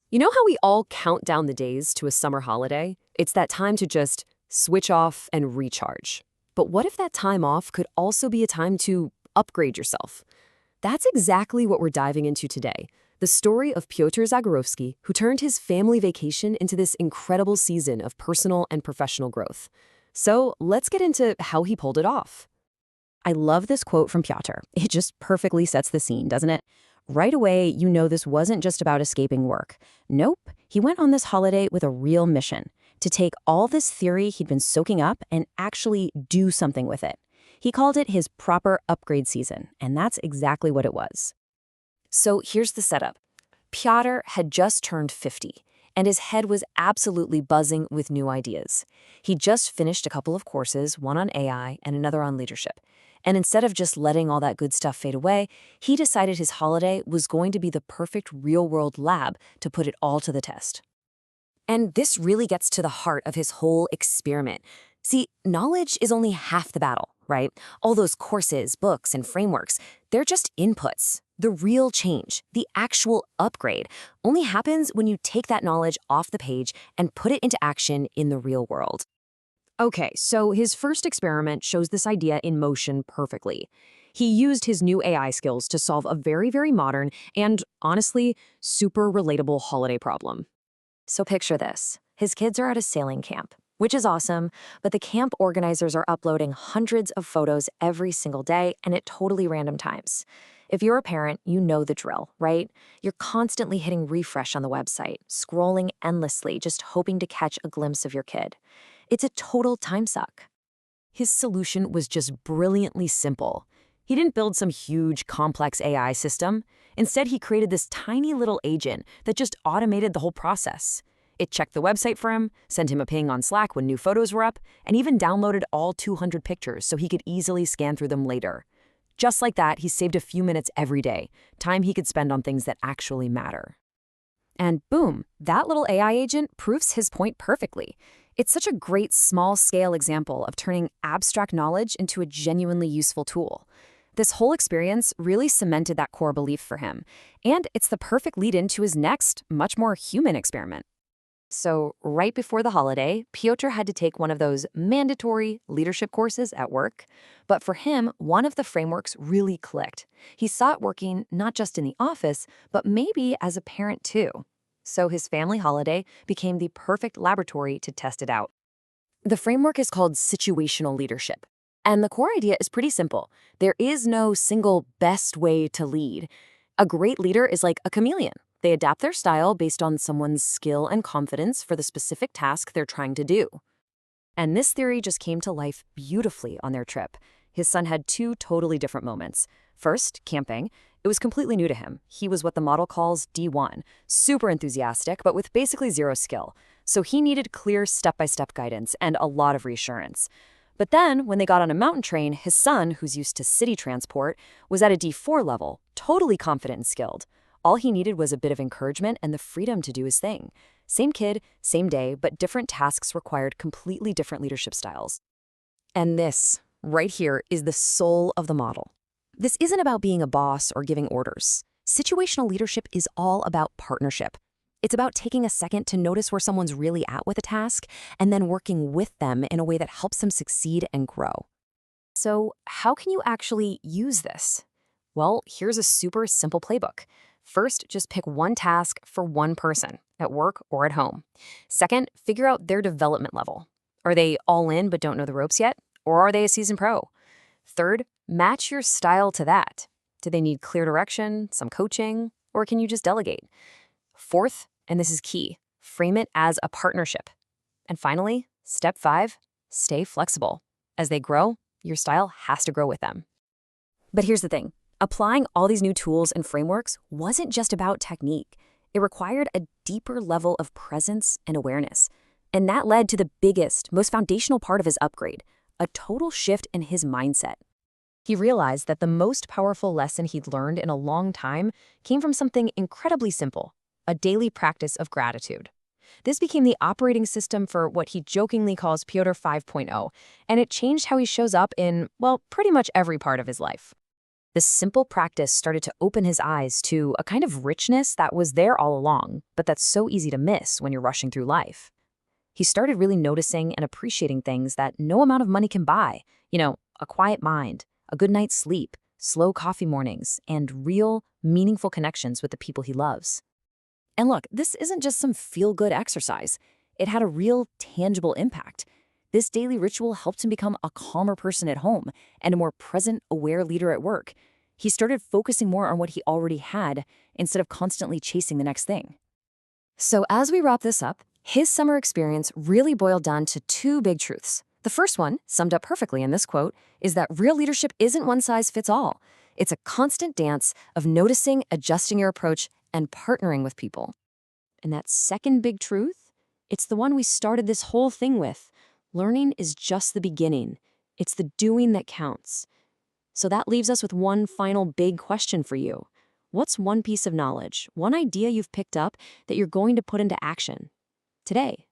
You know how we all count down the days to a summer holiday? It's that time to just switch off and recharge. But what if that time off could also be a time to upgrade yourself? That's exactly what we're diving into today. The story of Piotr who turned his family vacation into this incredible season of personal and professional growth. So let's get into how he pulled it off. I love this quote from Piotr. It just perfectly sets the scene, doesn't it? Right away, you know this wasn't just about escaping work. Nope, he went on this holiday with a real mission, to take all this theory he'd been soaking up and actually do something with it. He called it his proper upgrade season, and that's exactly what it was. So here's the setup. Piotr had just turned 50, and his head was absolutely buzzing with new ideas. He just finished a couple of courses, one on AI and another on leadership. And instead of just letting all that good stuff fade away, he decided his holiday was going to be the perfect real-world lab to put it all to the test. And this really gets to the heart of his whole experiment. See, knowledge is only half the battle, right? All those courses, books, and frameworks, they're just inputs. The real change, the actual upgrade, only happens when you take that knowledge off the page and put it into action in the real world. Okay, so his first experiment shows this idea in motion perfectly. He used his new AI skills to solve a very modern and, honestly, super relatable holiday problem. So picture this. His kids are at a sailing camp, which is awesome, but the camp organizers are uploading hundreds of photos every single day and at totally random times. If you're a parent, you know the drill, right? You're constantly hitting refresh on the website, scrolling endlessly, just hoping to catch a glimpse of your kid. It's a total time suck. His solution was just brilliantly simple. He didn't build some huge, complex AI system. Instead, he created this tiny little agent that just automated the whole process. It checked the website for him, sent him a ping on Slack when new photos were up, and even downloaded all 200 pictures so he could easily scan through them later. Just like that, he saved a few minutes every day, time he could spend on things that actually matter. And boom, that little AI agent proves his point perfectly. It's such a great small-scale example of turning abstract knowledge into a genuinely useful tool. This whole experience really cemented that core belief for him, and it's the perfect lead-in to his next, much more human experiment. So, right before the holiday, Piotr had to take one of those mandatory leadership courses at work. But for him, one of the frameworks really clicked. He saw it working not just in the office, but maybe as a parent too. So his family holiday became the perfect laboratory to test it out. The framework is called Situational Leadership. And the core idea is pretty simple. There is no single best way to lead. A great leader is like a chameleon. They adapt their style based on someone's skill and confidence for the specific task they're trying to do. And this theory just came to life beautifully on their trip. His son had two totally different moments. First, camping. It was completely new to him. He was what the model calls D1, super enthusiastic, but with basically zero skill. So he needed clear step-by-step guidance and a lot of reassurance. But then, when they got on a mountain train, his son, who's used to city transport, was at a D4 level, totally confident and skilled. All he needed was a bit of encouragement and the freedom to do his thing. Same kid, same day, but different tasks required completely different leadership styles. And this, right here, is the soul of the model. This isn't about being a boss or giving orders. Situational leadership is all about partnership. It's about taking a second to notice where someone's really at with a task and then working with them in a way that helps them succeed and grow. So, how can you actually use this? Well, here's a super simple playbook. First, just pick one task for one person, at work or at home. Second, figure out their development level. Are they all in but don't know the ropes yet? Or are they a seasoned pro? Third, match your style to that. Do they need clear direction, some coaching, or can you just delegate? Fourth, and this is key, frame it as a partnership. And finally, step 5, stay flexible. As they grow, your style has to grow with them. But here's the thing. Applying all these new tools and frameworks wasn't just about technique. It required a deeper level of presence and awareness. And that led to the biggest, most foundational part of his upgrade, a total shift in his mindset. He realized that the most powerful lesson he'd learned in a long time came from something incredibly simple, a daily practice of gratitude. This became the operating system for what he jokingly calls Piotr 5.0, and it changed how he shows up in, well, pretty much every part of his life. This simple practice started to open his eyes to a kind of richness that was there all along, but that's so easy to miss when you're rushing through life. He started really noticing and appreciating things that no amount of money can buy. A quiet mind, a good night's sleep, slow coffee mornings, and real, meaningful connections with the people he loves. And look, this isn't just some feel-good exercise. It had a real, tangible impact. This daily ritual helped him become a calmer person at home and a more present, aware leader at work. He started focusing more on what he already had instead of constantly chasing the next thing. So as we wrap this up, his summer experience really boiled down to two big truths. The first one, summed up perfectly in this quote, is that real leadership isn't one size fits all. It's a constant dance of noticing, adjusting your approach, and partnering with people. And that second big truth, it's the one we started this whole thing with. Learning is just the beginning. It's the doing that counts. So that leaves us with one final big question for you. What's one piece of knowledge, one idea you've picked up that you're going to put into action today?